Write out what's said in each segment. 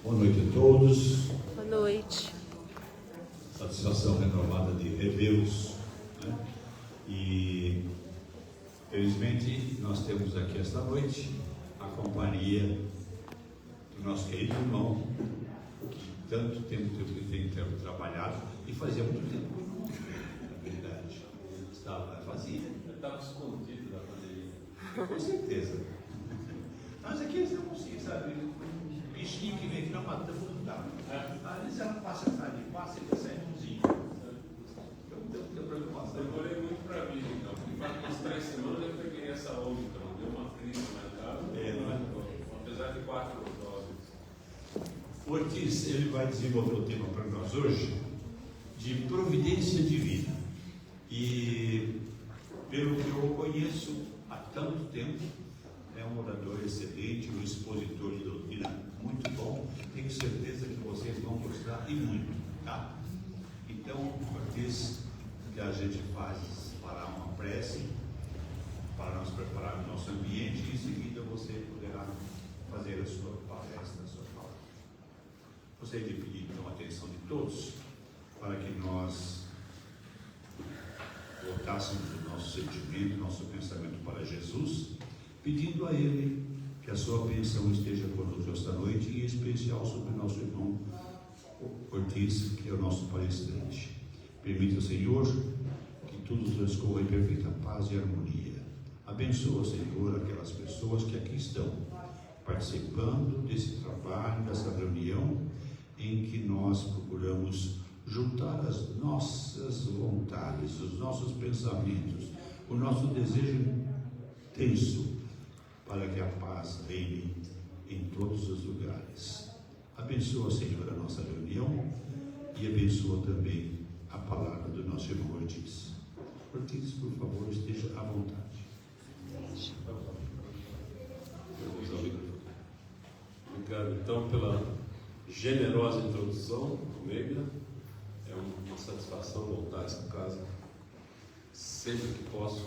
Boa noite a todos. Boa noite. Satisfação renovada de revê-los, né? E felizmente nós temos aqui esta noite a companhia do nosso querido irmão, que tanto tempo tem trabalhado e fazia muito tempo, na verdade. Fazia. Eu estava escondido da pandemia. Com certeza. Mas aqui eles não conseguem, sabe? Um bichinho que vem aqui na matamos não dá. Às vezes ela passa atrás de passa e sai umzinho. Então não tem preocupação. Demorei muito para vir, então. Porque faz umas 3 semanas eu peguei essa onda, então. Deu uma crise no mercado. Não é? Apesar de 4 doses. O Ortiz, ele vai desenvolver o tema para nós hoje de providência divina. E pelo que eu conheço há tanto tempo, é um orador excelente, um expositor de doutrina muito bom. Tenho certeza que vocês vão gostar e muito, tá? Então, Ortiz, o que a gente faz para uma prece, para nós prepararmos nosso ambiente, e em seguida você poderá fazer a sua palestra, a sua fala. Gostaria de pedir então a atenção de todos para que nós voltássemos o nosso sentimento, nosso pensamento para Jesus, pedindo a Ele que a sua bênção esteja conosco esta noite, e em especial sobre o nosso irmão Ortiz, que é o nosso palestrante. Permita, Senhor, que tudo transcorra em perfeita paz e harmonia. Abençoa, Senhor, aquelas pessoas que aqui estão participando desse trabalho, dessa reunião, em que nós procuramos juntar as nossas vontades, os nossos pensamentos, o nosso desejo intenso, para que a paz reine em todos os lugares. Abençoa, Senhor, a nossa reunião e abençoa também a palavra do nosso irmão Ortiz. Ortiz, por favor, esteja à vontade. Obrigado, então, pela generosa introdução, Omega. É uma satisfação voltar a essa casa. Sempre que posso,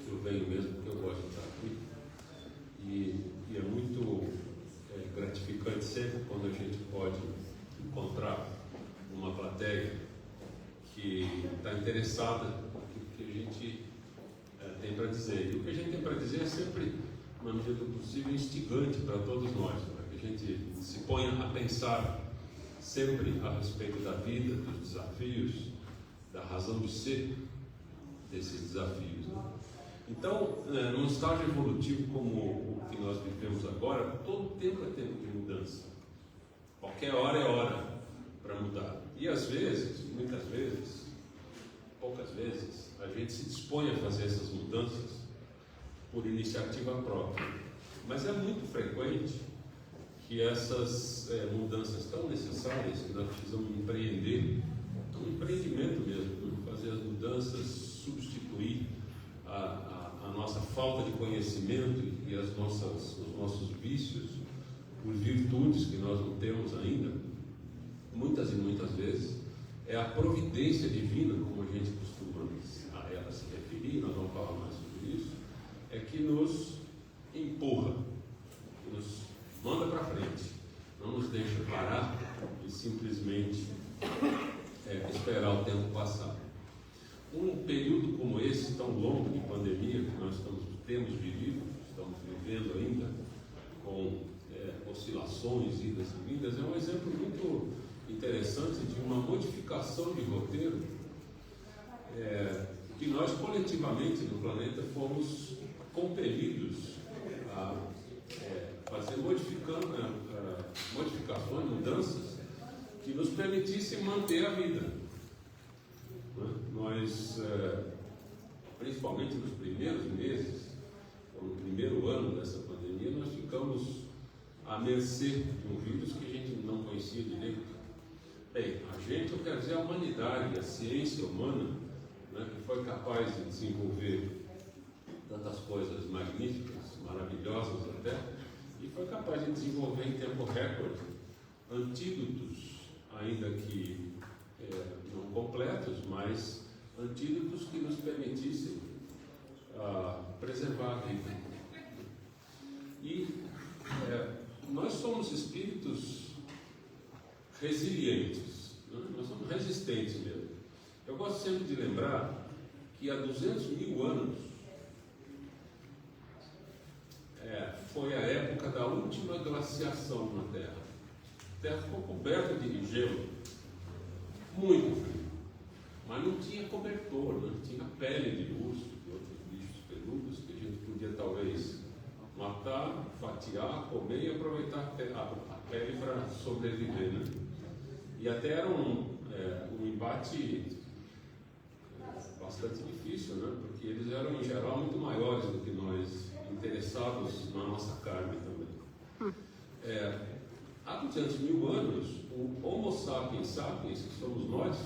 eu venho mesmo, porque eu gosto de estar aqui. E é muito gratificante sempre quando a gente pode encontrar uma plateia que está interessada no que a gente tem para dizer. E o que a gente tem para dizer é sempre, na medida do possível, instigante para todos nós, para que a gente se ponha a pensar sempre a respeito da vida, dos desafios, da razão de ser desses desafios, né? Então, num estágio evolutivo como o que nós vivemos agora, todo tempo é tempo de mudança. Qualquer hora é hora para mudar. E às vezes, muitas vezes, poucas vezes, a gente se dispõe a fazer essas mudanças por iniciativa própria. Mas é muito frequente que essas mudanças tão necessárias, que nós precisamos empreender, um empreendimento mesmo, fazer as mudanças, substituir a nossa falta de conhecimento e os nossos vícios por virtudes que nós não temos ainda, muitas e muitas vezes, é a providência divina, como a gente costuma a ela se referir, nós vamos falar mais sobre isso, é que nos empurra, que nos manda para frente, não nos deixa parar e simplesmente esperar o tempo passar. Um período como esse, tão longo de pandemia que nós temos vivido, estamos vivendo ainda, com oscilações, idas e vindas, é um exemplo muito interessante de uma modificação de roteiro que nós coletivamente no planeta fomos compelidos a fazer modificações, mudanças que nos permitissem manter a vida. Nós, principalmente nos primeiros meses, ou no primeiro ano dessa pandemia, nós ficamos à mercê de um vírus que a gente não conhecia direito. Bem, a gente, eu quero dizer, a humanidade, a ciência humana, né, que foi capaz de desenvolver tantas coisas magníficas, maravilhosas até, e foi capaz de desenvolver em tempo recorde antídotos, ainda que não completos, mas antídotos que nos permitissem preservar a vida. E nós somos espíritos resilientes, né? Nós somos resistentes mesmo. Eu gosto sempre de lembrar que há 200.000 anos foi a época da última glaciação na Terra. A Terra ficou coberta de gelo, muito frio, mas não tinha cobertor, não tinha pele de urso, de outros bichos peludos que a gente podia talvez matar, fatiar, comer e aproveitar a pele para sobreviver, né? E até era um embate bastante difícil, né? Porque eles eram em geral muito maiores do que nós, interessados na nossa carne também. Há 200.000 anos, o Homo sapiens sapiens, que somos nós,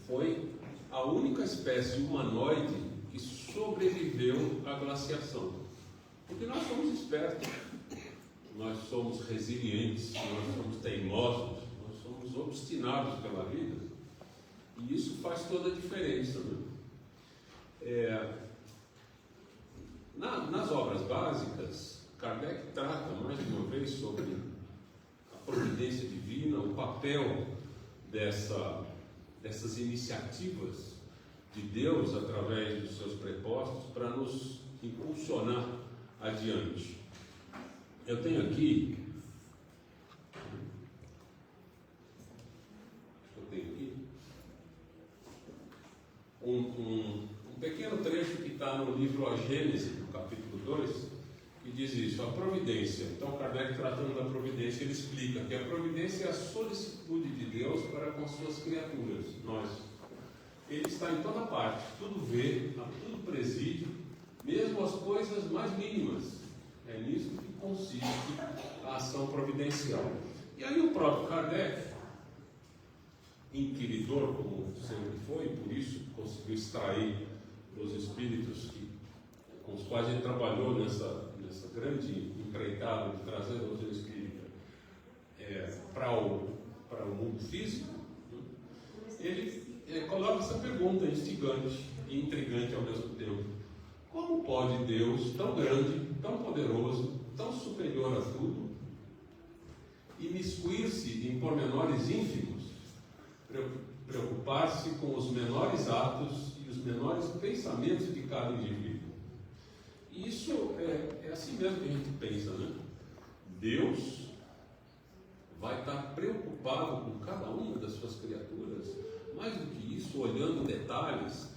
foi a única espécie humanoide que sobreviveu à glaciação. Porque nós somos espertos, nós somos resilientes, nós somos teimosos, nós somos obstinados pela vida, e isso faz toda a diferença, né? Nas obras básicas, Kardec trata mais de uma vez sobre a providência divina, o papel dessas iniciativas de Deus através dos seus prepostos para nos impulsionar adiante. Eu tenho aqui um pequeno trecho que está no livro A Gênese, no capítulo 2, que diz isso, a providência. Então, Kardec, tratando da providência, ele explica que a providência é a solicitude de Deus para com as suas criaturas, nós. Ele está em toda parte, tudo vê, tudo preside, mesmo as coisas mais mínimas. É nisso que consiste a ação providencial. E aí o próprio Kardec, inquiridor como sempre foi, por isso conseguiu extrair dos espíritos com os quais ele trabalhou nessa grande empreitada de trazer a doutrina espírita para o mundo físico, ele coloca essa pergunta instigante e intrigante ao mesmo tempo: como pode Deus, tão grande, tão poderoso, tão superior a tudo, imiscuir-se em pormenores ínfimos, preocupar-se com os menores atos e os menores pensamentos de cada indivíduo? E isso é assim mesmo que a gente pensa, né? Deus vai estar preocupado com cada uma das suas criaturas, mais do que isso, olhando detalhes,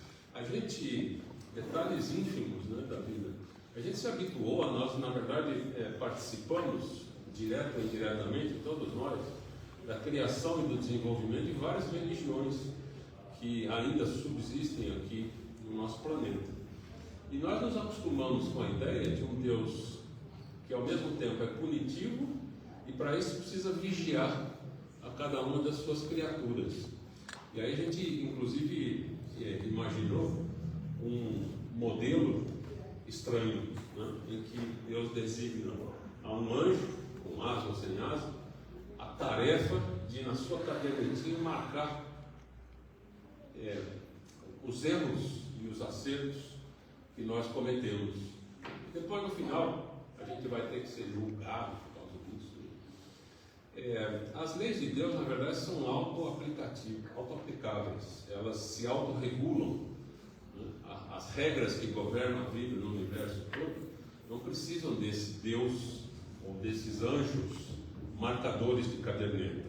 detalhes ínfimos, né, da vida. A gente se habituou, nós na verdade participamos, direto ou indiretamente, todos nós, da criação e do desenvolvimento de várias religiões que ainda subsistem aqui no nosso planeta. E nós nos acostumamos com a ideia de um Deus que ao mesmo tempo é punitivo e para isso precisa vigiar a cada uma das suas criaturas. E aí a gente inclusive imaginou um modelo estranho, né, em que Deus designa a um anjo, com asa ou sem asa, a tarefa de, na sua cadernetinha, marcar os erros e os acertos que nós cometemos. Depois, no final, a gente vai ter que ser julgado por causa disso. As leis de Deus, na verdade, são auto-aplicáveis. Elas se autorregulam. Né? As regras que governam a vida no universo todo não precisam desse Deus ou desses anjos marcadores de caderneta.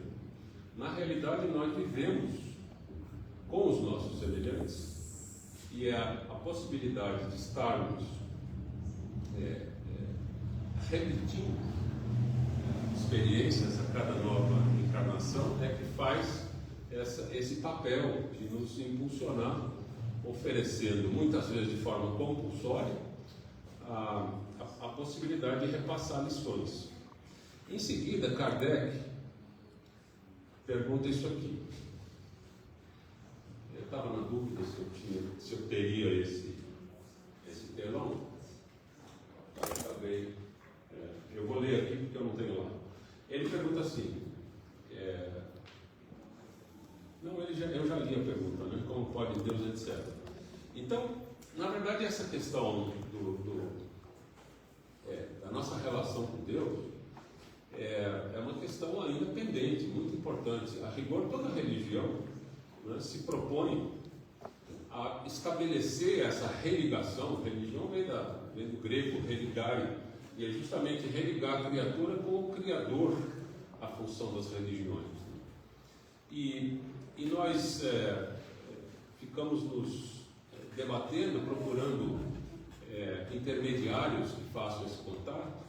Na realidade, nós vivemos com os nossos semelhantes e a possibilidade de estarmos repetindo experiências a cada nova encarnação é que faz esse papel de nos impulsionar, oferecendo muitas vezes de forma compulsória a possibilidade de repassar lições. Em seguida, Kardec pergunta isso aqui. Eu estava na dúvida se eu teria esse telão. Eu vou ler aqui porque eu não tenho lá. Ele pergunta assim, eu já li a pergunta, né? Como pode Deus, etc. Então, na verdade, essa questão da nossa relação com Deus é uma questão ainda pendente, muito importante. A rigor, toda religião, né, se propõe a estabelecer essa religação. Religião vem do grego religare, e é justamente religar a criatura com o Criador, a função das religiões. E nós ficamos nos debatendo, procurando intermediários que façam esse contato.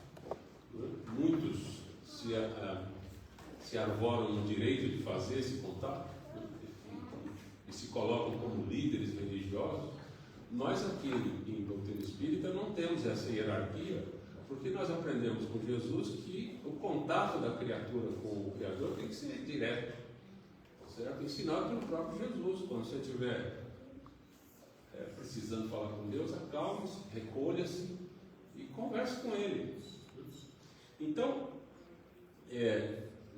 Muitos se arvoram no direito de fazer esse contato, e se colocam como líderes religiosos. Nós aqui em doutrina espírita não temos essa hierarquia, porque nós aprendemos com Jesus que o contato da criatura com o Criador tem que ser direto, certo? Ensinado pelo próprio Jesus. Quando você estiver precisando falar com Deus, acalme-se, recolha-se e converse com Ele. Então,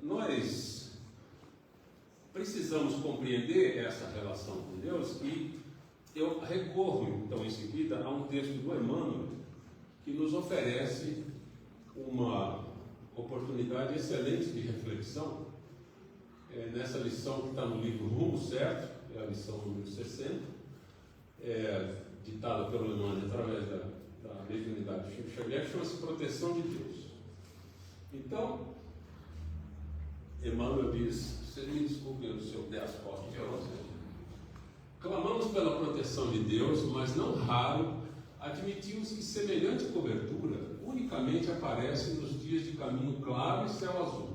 nós precisamos compreender essa relação com Deus, e eu recorro, então, em seguida, a um texto do Emmanuel, que nos oferece uma oportunidade excelente de reflexão, nessa lição que está no livro Rumo Certo, é a lição número 60, ditada pelo Emmanuel através da mediunidade de Chico Xavier, que chama-se Proteção de Deus. Então, Emmanuel diz, vocês me desculpem se eu der as costas para vocês. Clamamos pela proteção de Deus, mas não raro admitimos que semelhante cobertura unicamente aparece nos dias de caminho claro e céu azul.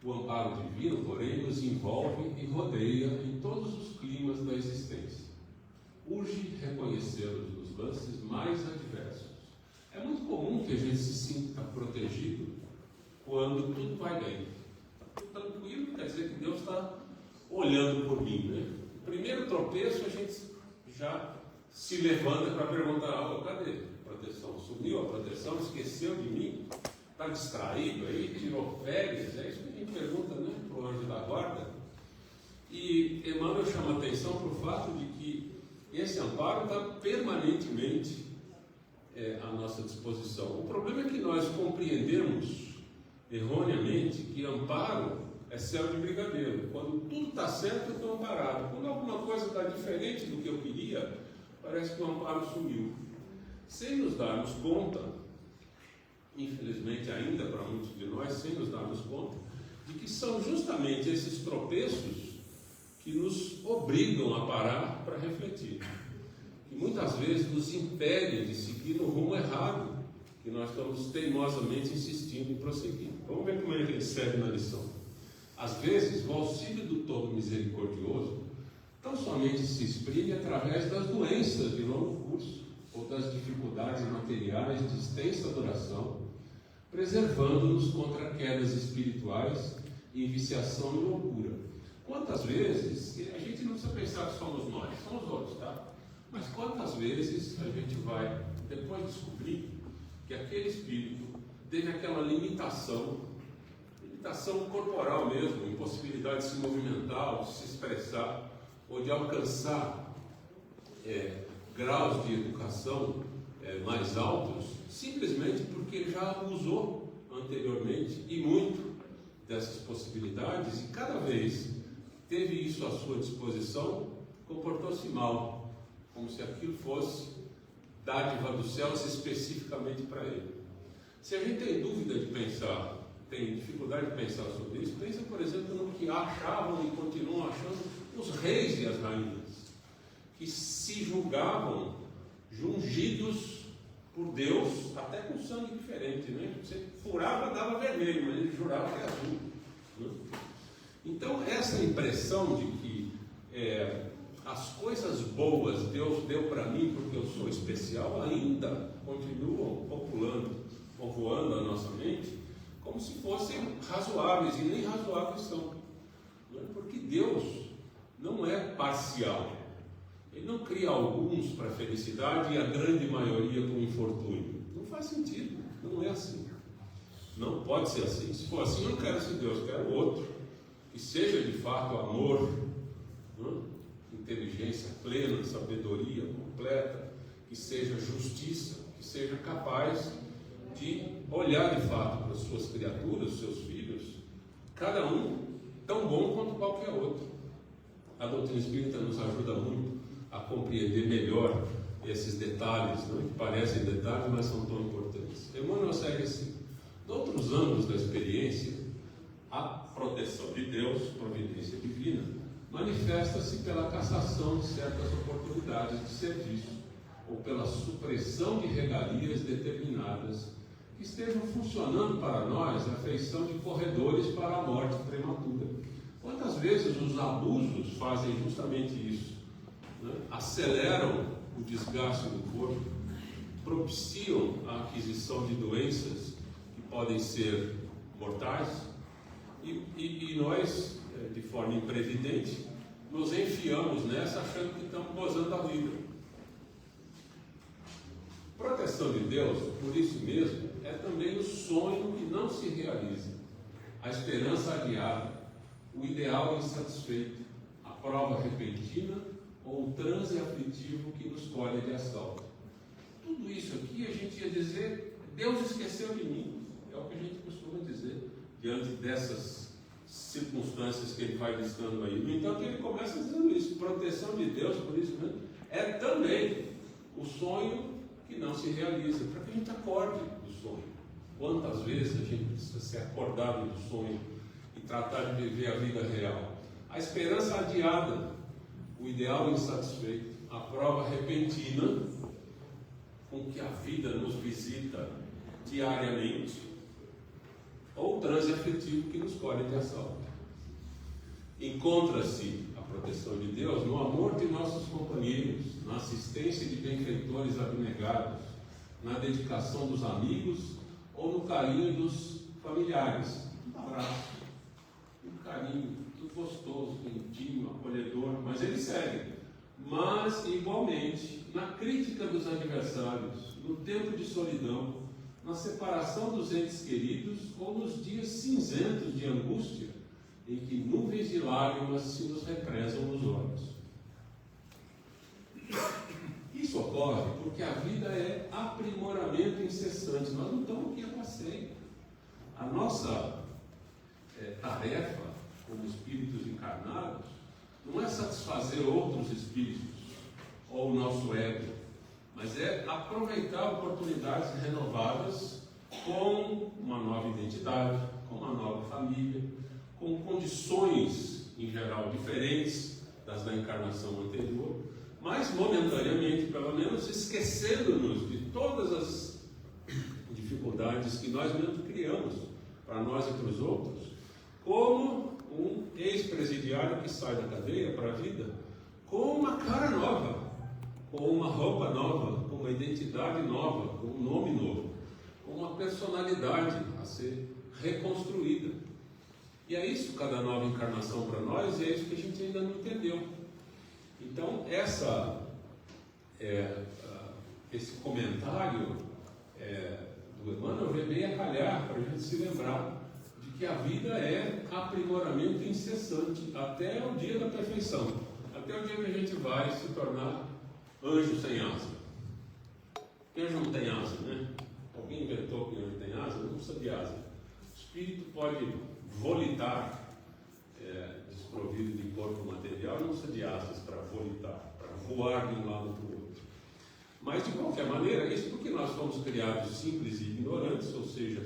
O amparo divino, porém, nos envolve e rodeia em todos os climas da existência. Urge reconhecê-los nos lances mais adversos. É muito comum que a gente se sinta protegido quando tudo vai bem. Tudo tranquilo, quer dizer que Deus está olhando por mim, né? O primeiro tropeço, a gente já se levanta para perguntar: cadê a proteção? Sumiu a proteção? Esqueceu de mim? Está distraído aí? Tirou férias? É isso que a gente pergunta, né, para o anjo da guarda. E Emmanuel chama a atenção para o fato de que esse amparo está permanentemente à nossa disposição. O problema é que nós compreendemos erroneamente que amparo é céu de brigadeiro. Quando tudo está certo, eu estou amparado. Quando alguma coisa está diferente do que eu queria, parece que o amparo sumiu. Sem nos darmos conta, infelizmente ainda para muitos de nós, sem nos darmos conta, de que são justamente esses tropeços que nos obrigam a parar para refletir, que muitas vezes nos impedem de seguir no rumo errado, que nós estamos teimosamente insistindo em prosseguir. Vamos ver como ele segue na lição. Às vezes, o auxílio do Todo Misericordioso tão somente se exprime através das doenças de longo curso ou das dificuldades materiais de extensa duração, preservando-nos contra quedas espirituais e viciação e loucura. Quantas vezes, a gente não precisa pensar que somos nós, são os outros, tá? Mas quantas vezes a gente vai depois descobrir que aquele espírito teve aquela limitação corporal mesmo, impossibilidade de se movimentar, de se expressar, ou de alcançar graus de educação mais altos, simplesmente porque ele já usou anteriormente e muito dessas possibilidades, e cada vez teve isso à sua disposição, comportou-se mal, como se aquilo fosse dádiva dos céus especificamente para ele. Se a gente tem dúvida de pensar, tem dificuldade de pensar sobre isso, pensa, por exemplo, no que achavam e continuam achando os reis e as rainhas, que se julgavam ungidos por Deus, até com sangue diferente, né? Você furava, dava vermelho, mas ele jurava que era azul, né? Então, essa impressão de que as coisas boas Deus deu para mim porque eu sou especial, ainda continuam povoando a nossa mente, como se fossem razoáveis, e nem razoáveis são, né? Porque Deus não é parcial. Ele não cria alguns para a felicidade e a grande maioria para o infortúnio. Não faz sentido, não é assim. Não pode ser assim. Se for assim, eu não quero esse Deus, eu quero outro, que seja de fato amor, né? Inteligência plena, sabedoria completa, que seja justiça, que seja capaz de olhar de fato para as suas criaturas, os seus filhos, cada um tão bom quanto qualquer outro. A doutrina espírita nos ajuda muito a compreender melhor esses detalhes, não? Que parecem detalhes, mas são tão importantes. Emmanuel segue assim: de outros âmbitos da experiência, a proteção de Deus, providência divina, manifesta-se pela cassação de certas oportunidades de serviço ou pela supressão de regalias determinadas que estejam funcionando para nós a feição de corredores para a morte prematura. Quantas vezes os abusos fazem justamente isso, né? Aceleram o desgaste do corpo, propiciam a aquisição de doenças que podem ser mortais, e nós, de forma imprevidente, nos enfiamos nessa achando que estamos gozando a vida. Proteção de Deus, por isso mesmo, é também o sonho que não se realiza, a esperança adiada, o ideal insatisfeito, a prova repentina ou o transe aflitivo que nos colhe de assalto. Tudo isso aqui a gente ia dizer: Deus esqueceu de mim. É o que a gente costuma dizer diante dessas circunstâncias que ele vai listando aí. No entanto, ele começa dizendo isso: proteção de Deus, por isso mesmo, é também o sonho que não se realiza, para que a gente acorde do sonho. Quantas vezes a gente precisa ser acordado do sonho e tratar de viver a vida real? A esperança adiada, o ideal insatisfeito, a prova repentina com que a vida nos visita diariamente, ou o transe afetivo que nos colhe de assalto. Encontra-se a proteção de Deus no amor de nossos companheiros, na assistência de benfeitores abnegados, na dedicação dos amigos ou no carinho dos familiares. Um abraço, um carinho, tudo gostoso, quentinho, acolhedor, mas ele segue. Mas, igualmente, na crítica dos adversários, no tempo de solidão, na separação dos entes queridos ou nos dias cinzentos de angústia, em que nuvens de lágrimas se nos represam nos olhos. Isso ocorre porque a vida é aprimoramento incessante. Nós não estamos aqui a passeio. A nossa tarefa como espíritos encarnados não é satisfazer outros espíritos ou o nosso ego, mas é aproveitar oportunidades renovadas com uma nova identidade, com uma nova família, com condições em geral diferentes das da encarnação anterior, mas momentaneamente, pelo menos, esquecendo-nos de todas as dificuldades que nós mesmos criamos para nós e para os outros, como um ex-presidiário que sai da cadeia para a vida com uma cara nova, com uma roupa nova, com uma identidade nova, com um nome novo, com uma personalidade a ser reconstruída. E é isso cada nova encarnação para nós, e é isso que a gente ainda não entendeu. Então, esse comentário do Emmanuel vem bem a calhar para a gente se lembrar de que a vida é aprimoramento incessante até o dia da perfeição, até o dia que a gente vai se tornar anjo sem asa. Porque anjo não tem asa, né? Alguém inventou que anjo tem asa? Não precisa de asa. O espírito pode volitar, desprovido de corpo material, não precisa de asas para volitar, para voar de um lado para o outro. Mas, de qualquer maneira, isso porque nós fomos criados simples e ignorantes, ou seja,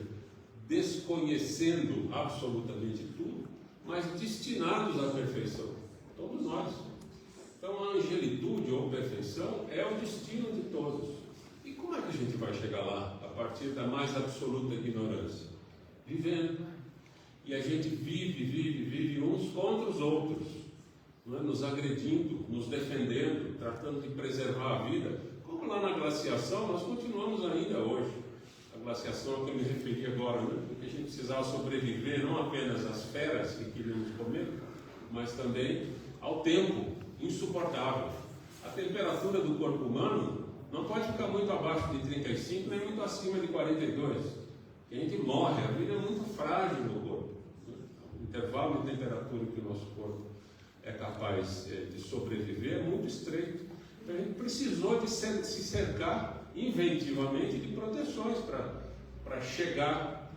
desconhecendo absolutamente tudo, mas destinados à perfeição. Todos nós. Então, a angelitude ou perfeição é o destino de todos. E como é que a gente vai chegar lá, a partir da mais absoluta ignorância? Vivendo. E a gente vive uns contra os outros, não é? Nos agredindo, nos defendendo, tratando de preservar a vida. Como lá na glaciação, nós continuamos ainda hoje. A glaciação a que eu me referi agora, né? Porque a gente precisava sobreviver não apenas às feras que queríamos comer, mas também ao tempo insuportável. A temperatura do corpo humano não pode ficar muito abaixo de 35, nem muito acima de 42. A gente morre, a vida é muito frágil no corpo. O intervalo de temperatura que o nosso corpo é capaz de sobreviver é muito estreito. Então a gente precisou de se cercar inventivamente de proteções para para chegar,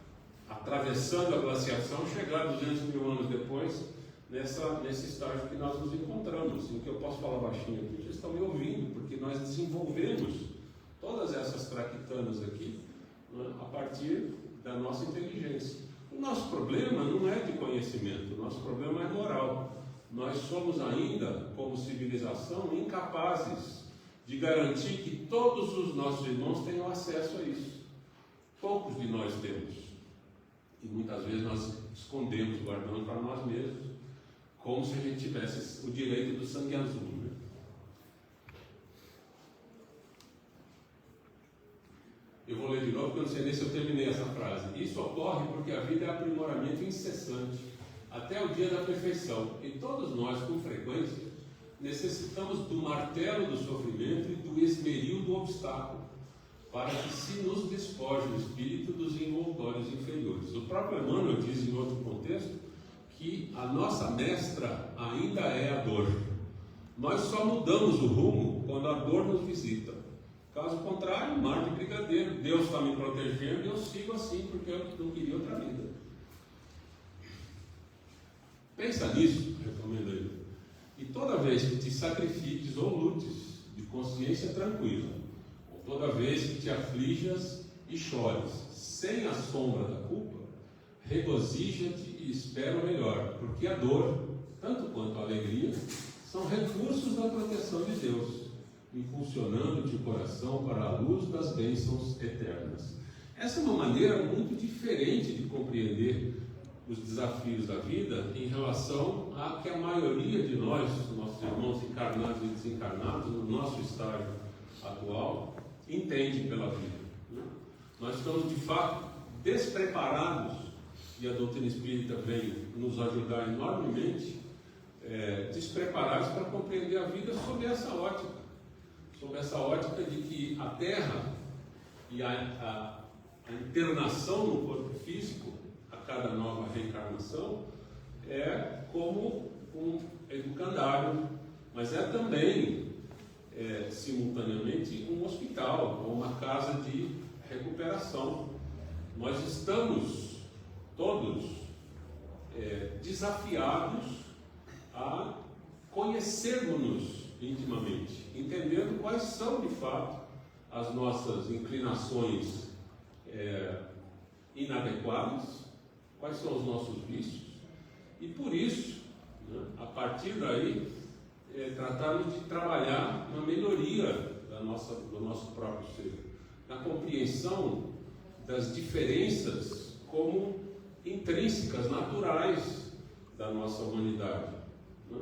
atravessando a glaciação, chegar 200 mil anos depois, nesse estágio que nós nos encontramos. Em que eu posso falar baixinho aqui, vocês estão me ouvindo, porque nós desenvolvemos todas essas traquitanas aqui, né, a partir da nossa inteligência. O nosso problema não é de conhecimento, o nosso problema é moral. Nós somos ainda, como civilização, incapazes de garantir que todos os nossos irmãos tenham acesso a isso. Poucos de nós temos. E muitas vezes nós escondemos, guardamos para nós mesmos, como se a gente tivesse o direito do sangue azul. Né? Eu vou ler de novo, porque eu não sei nem se eu terminei essa frase. Isso ocorre porque a vida é aprimoramento incessante, até o dia da perfeição. E todos nós, com frequência, necessitamos do martelo do sofrimento e do esmeril do obstáculo, para que se nos despoje o espírito dos envoltórios inferiores. O próprio Emmanuel diz em outro contexto que a nossa mestra ainda é a dor. Nós só mudamos o rumo quando a dor nos visita. Caso contrário, mar de brigadeiro. Deus está me protegendo e eu sigo assim porque eu não queria outra vida. Pensa nisso, recomendo aí. E toda vez que te sacrifiques ou lutes de consciência tranquila, ou toda vez que te aflijas e chores, sem a sombra da culpa, regozija-te e espera o melhor, porque a dor, tanto quanto a alegria, são recursos da proteção de Deus, impulsionando-te o coração para a luz das bênçãos eternas. Essa é uma maneira muito diferente de compreender os desafios da vida em relação a que a maioria de nós, nossos irmãos encarnados e desencarnados, no nosso estágio atual, entende pela vida. Nós estamos de fato despreparados, e a doutrina espírita vem nos ajudar enormemente, despreparados para compreender a vida sob essa ótica de que a Terra e a internação no corpo físico, a cada nova reencarnação, é como um educandário, mas é também, simultaneamente, um hospital, ou uma casa de recuperação. Nós estamos todos desafiados a conhecermos-nos intimamente, entendendo quais são de fato as nossas inclinações inadequadas, quais são os nossos vícios, e por isso, né, a partir daí, tratarmos de trabalhar na melhoria do nosso próprio ser, na compreensão das diferenças como intrínsecas, naturais da nossa humanidade. Né?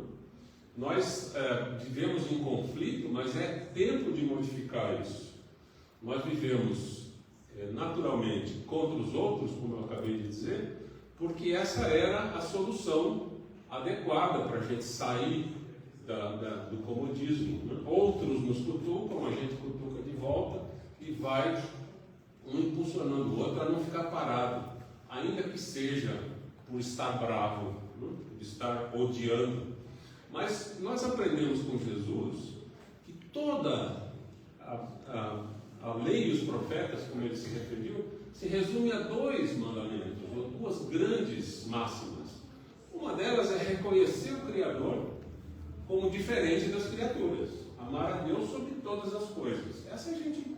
Nós vivemos em conflito, mas é tempo de modificar isso. Nós vivemos naturalmente contra os outros, como eu acabei de dizer, porque essa era a solução adequada para a gente sair do comodismo. Né? Outros nos cutucam, a gente cutuca de volta e vai um impulsionando o outro a não ficar parado, ainda que seja por estar bravo, né? Por estar odiando. Mas nós aprendemos com Jesus que toda a lei e os profetas, como ele se referiu, se resume a 2 mandamentos, ou 2 grandes máximas. Uma delas é reconhecer o Criador como diferente das criaturas, amar a Deus sobre todas as coisas. Essa a gente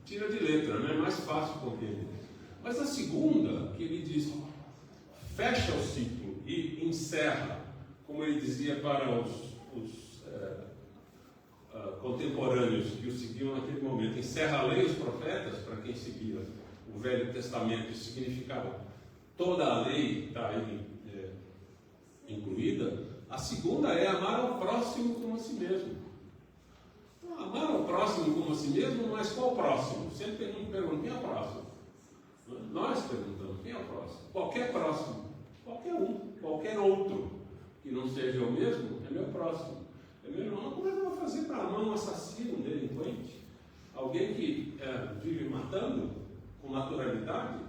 tira de letra, não é mais fácil compreender. Mas a segunda, que ele diz, fecha o ciclo e encerra, como ele dizia para os contemporâneos que o seguiam naquele momento, encerra a lei e os profetas, para quem seguia o Velho Testamento, isso significava toda a lei está aí incluída. A segunda é amar ao próximo como a si mesmo. Então, amar ao próximo como a si mesmo, mas qual próximo? Sempre tem um que pergunta, quem é o próximo? Nós perguntamos, quem é o próximo? Qualquer próximo, qualquer um, qualquer outro que não seja o mesmo, é meu próximo. É meu irmão. Como é que eu vou fazer para amar um assassino, um delinquente? Alguém que vive matando com naturalidade?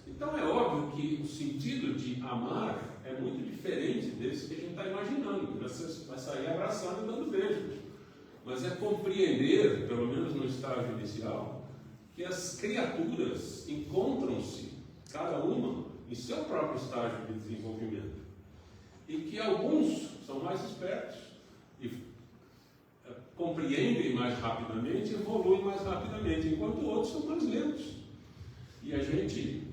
Então é óbvio que o sentido de amar é muito diferente desse que a gente está imaginando. Você vai sair abraçando e dando beijo. Mas é compreender, pelo menos no estágio inicial, que as criaturas encontram-se, cada uma, em seu próprio estágio de desenvolvimento. E que alguns são mais espertos e compreendem mais rapidamente, evoluem mais rapidamente, enquanto outros são mais lentos. E a gente,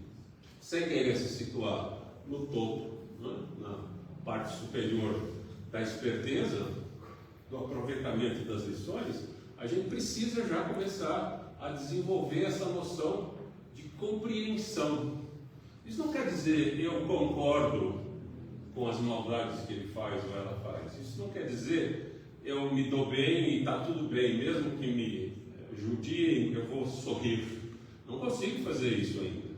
sem querer se situar no topo, né, na parte superior da esperteza, do aproveitamento das lições, a gente precisa já começar a desenvolver essa noção de compreensão. Isso não quer dizer eu concordo com as maldades que ele faz ou ela faz. Isso não quer dizer eu me dou bem e está tudo bem, mesmo que me judiem, eu vou sorrir. Não consigo fazer isso ainda.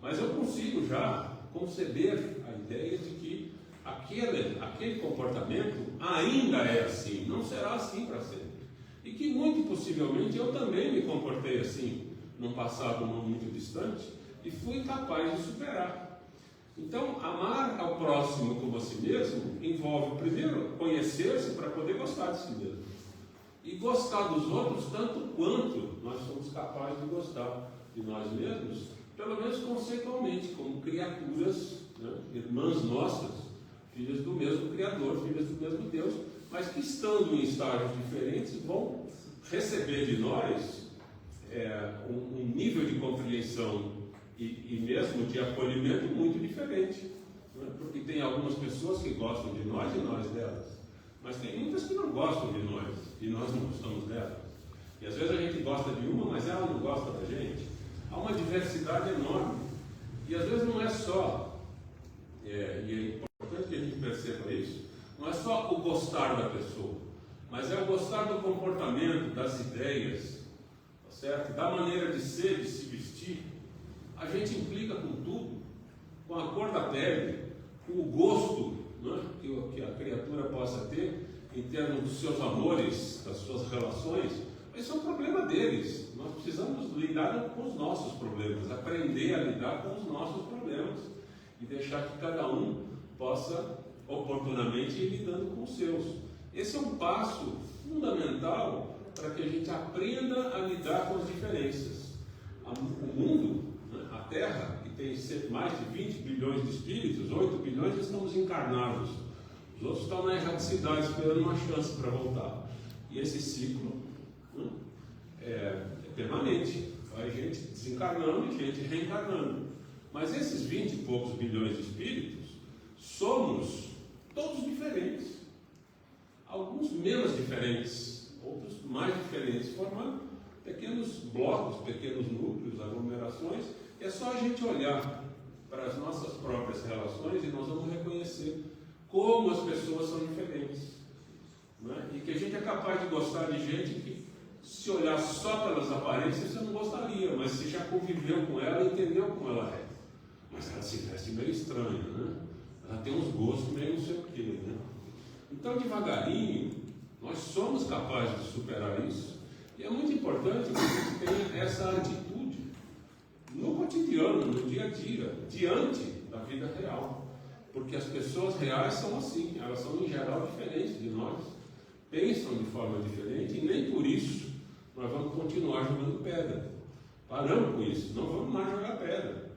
Mas eu consigo já conceber a ideia de que aquele comportamento ainda é assim, não será assim para sempre. E que muito possivelmente eu também me comportei assim num passado não muito distante e fui capaz de superar. Então, amar ao próximo como a si mesmo envolve, primeiro, conhecer-se para poder gostar de si mesmo. E gostar dos outros tanto quanto nós somos capazes de gostar de nós mesmos, pelo menos conceitualmente, como criaturas, né, irmãs nossas, filhas do mesmo Criador, filhas do mesmo Deus, mas que estando em estágios diferentes vão receber de nós um nível de compreensão e mesmo de acolhimento muito diferente, né? Porque tem algumas pessoas que gostam de nós e nós delas, mas tem muitas que não gostam de nós e nós não gostamos delas. E às vezes a gente gosta de uma, mas ela não gosta da gente. Há uma diversidade enorme e às vezes não é só, e é importante que a gente perceba isso, não é só o gostar da pessoa, mas é o gostar do comportamento, das ideias, tá certo? Da maneira de ser, de se vestir. A gente implica com tudo, com a cor da pele, com o gosto, né, que a criatura possa ter em termos dos seus amores, das suas relações. Mas isso é um problema deles. Nós precisamos lidar com os nossos problemas, aprender a lidar com os nossos problemas e deixar que cada um possa oportunamente ir lidando com os seus. Esse é um passo fundamental para que a gente aprenda a lidar com as diferenças. O mundo, a Terra, que tem mais de 20 bilhões de espíritos, 8 bilhões estamos encarnados. Os outros estão na erraticidade esperando uma chance para voltar. E esse ciclo é permanente. Vai gente desencarnando e gente reencarnando. Mas esses 20 e poucos bilhões de espíritos, somos todos diferentes. Alguns menos diferentes, outros mais diferentes, formando pequenos blocos, pequenos núcleos, aglomerações. É só a gente olhar para as nossas próprias relações e nós vamos reconhecer como as pessoas são diferentes, não é? E que a gente é capaz de gostar de gente que, se olhar só pelas aparências, você não gostaria, mas você já conviveu com ela e entendeu como ela é. Mas ela se veste meio estranha, né? Ela tem uns gostos meio não sei o quê, né? Então, devagarinho, nós somos capazes de superar isso. E é muito importante que a gente tenha essa atitude no cotidiano, no dia a dia, diante da vida real. Porque as pessoas reais são assim, elas são em geral diferentes de nós, pensam de forma diferente e nem por isso nós vamos continuar jogando pedra. Paramos com isso, não vamos mais jogar pedra.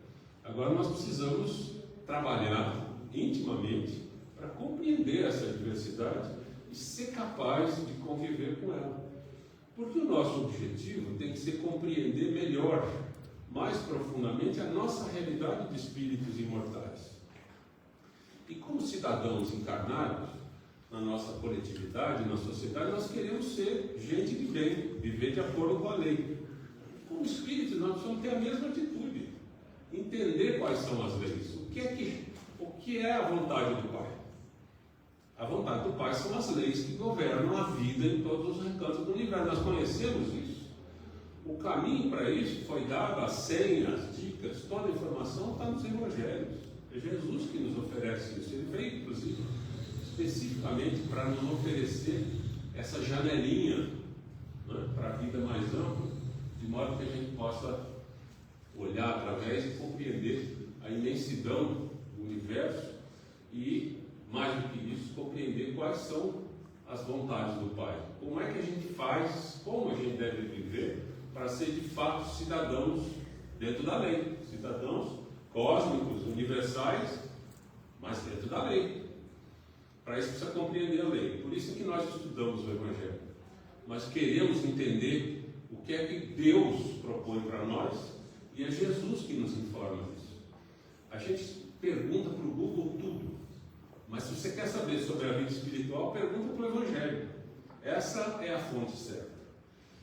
Agora nós precisamos trabalhar intimamente para compreender essa diversidade e ser capaz de conviver com ela. Porque o nosso objetivo tem que ser compreender melhor, mais profundamente, a nossa realidade de espíritos imortais. E como cidadãos encarnados, na nossa coletividade, na sociedade, nós queremos ser gente de bem, viver de acordo com a lei. Como espíritos, nós precisamos ter a mesma atitude, entender quais são as leis, o que é a vontade do Pai. A vontade do Pai são as leis que governam a vida em todos os recantos do universo. Nós conhecemos isso. O caminho para isso foi dado, as senhas, as dicas, toda a informação está nos Evangelhos. É Jesus que nos oferece isso. Ele veio, inclusive, especificamente para nos oferecer essa janelinha, né, para a vida mais ampla, de modo que a gente possa olhar através e compreender a imensidão do universo e, mais do que isso, compreender quais são as vontades do Pai. Como é que a gente faz, como a gente deve viver para ser de fato cidadãos dentro da lei, cidadãos cósmicos, universais, mas dentro da lei. Para isso precisa compreender a lei. Por isso que nós estudamos o Evangelho. Nós queremos entender o que é que Deus propõe para nós, e é Jesus que nos informa disso. A gente pergunta para o Google tudo, mas se você quer saber sobre a vida espiritual, pergunta para o Evangelho. Essa é a fonte certa.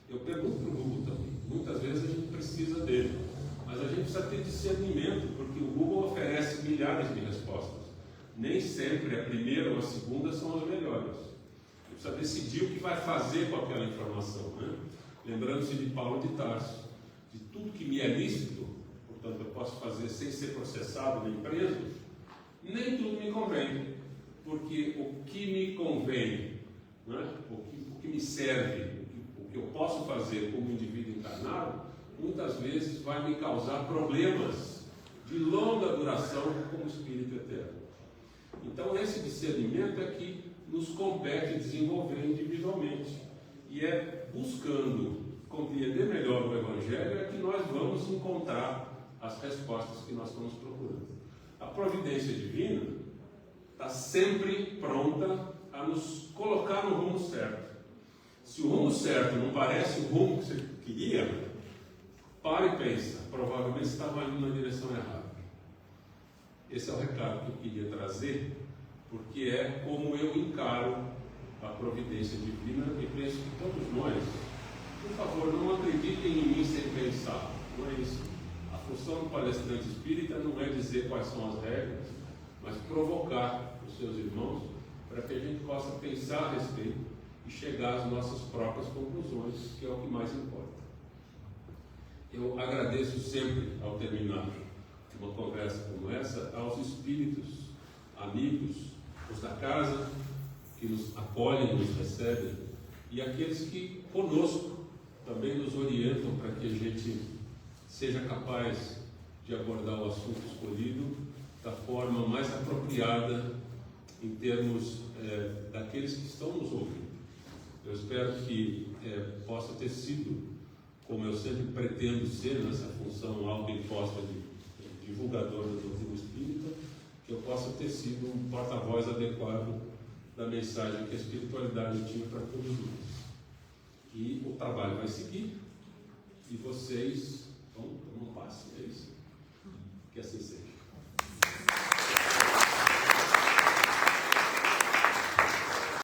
Eu pergunto para o Google também. Muitas vezes a gente precisa dele, mas a gente precisa ter discernimento, porque o Google oferece milhares de respostas. Nem sempre a primeira ou a segunda são as melhores. Você precisa decidir o que vai fazer com aquela informação, né? Lembrando-se de Paulo de Tarso, de tudo que me é lícito, portanto eu posso fazer sem ser processado nem preso, nem tudo me convém, porque o que me convém, né? o que me serve, o que eu posso fazer como indivíduo encarnado, muitas vezes vai me causar problemas de longa duração como espírito eterno. Então esse discernimento é que nos compete desenvolver individualmente, e é buscando compreender melhor o Evangelho é que nós vamos encontrar as respostas que nós estamos procurando. A providência divina está sempre pronta a nos colocar no rumo certo. Se o rumo certo não parece o rumo que você queria, para e pensa, provavelmente você estava indo na direção errada. Esse é o recado que eu queria trazer, porque é como eu encaro a providência divina, e penso que todos nós, por favor, não acreditem em mim sem pensar. Não é isso. A função do palestrante espírita não é dizer quais são as regras, mas provocar os seus irmãos para que a gente possa pensar a respeito e chegar às nossas próprias conclusões, que é o que mais importa. Eu agradeço sempre, ao terminar uma conversa como essa, aos espíritos, amigos, os da casa, que nos acolhem, nos recebem, e aqueles que conosco também nos orientam para que a gente seja capaz de abordar o assunto escolhido da forma mais apropriada em termos daqueles que estão nos ouvindo. Eu espero que possa ter sido, como eu sempre pretendo ser nessa função autoimposta de divulgador da doutrina espírita, que eu possa ter sido um porta-voz adequado da mensagem que a espiritualidade tinha para todos nós. E o trabalho vai seguir, e vocês vão tomar um passo, é isso? Que assim seja.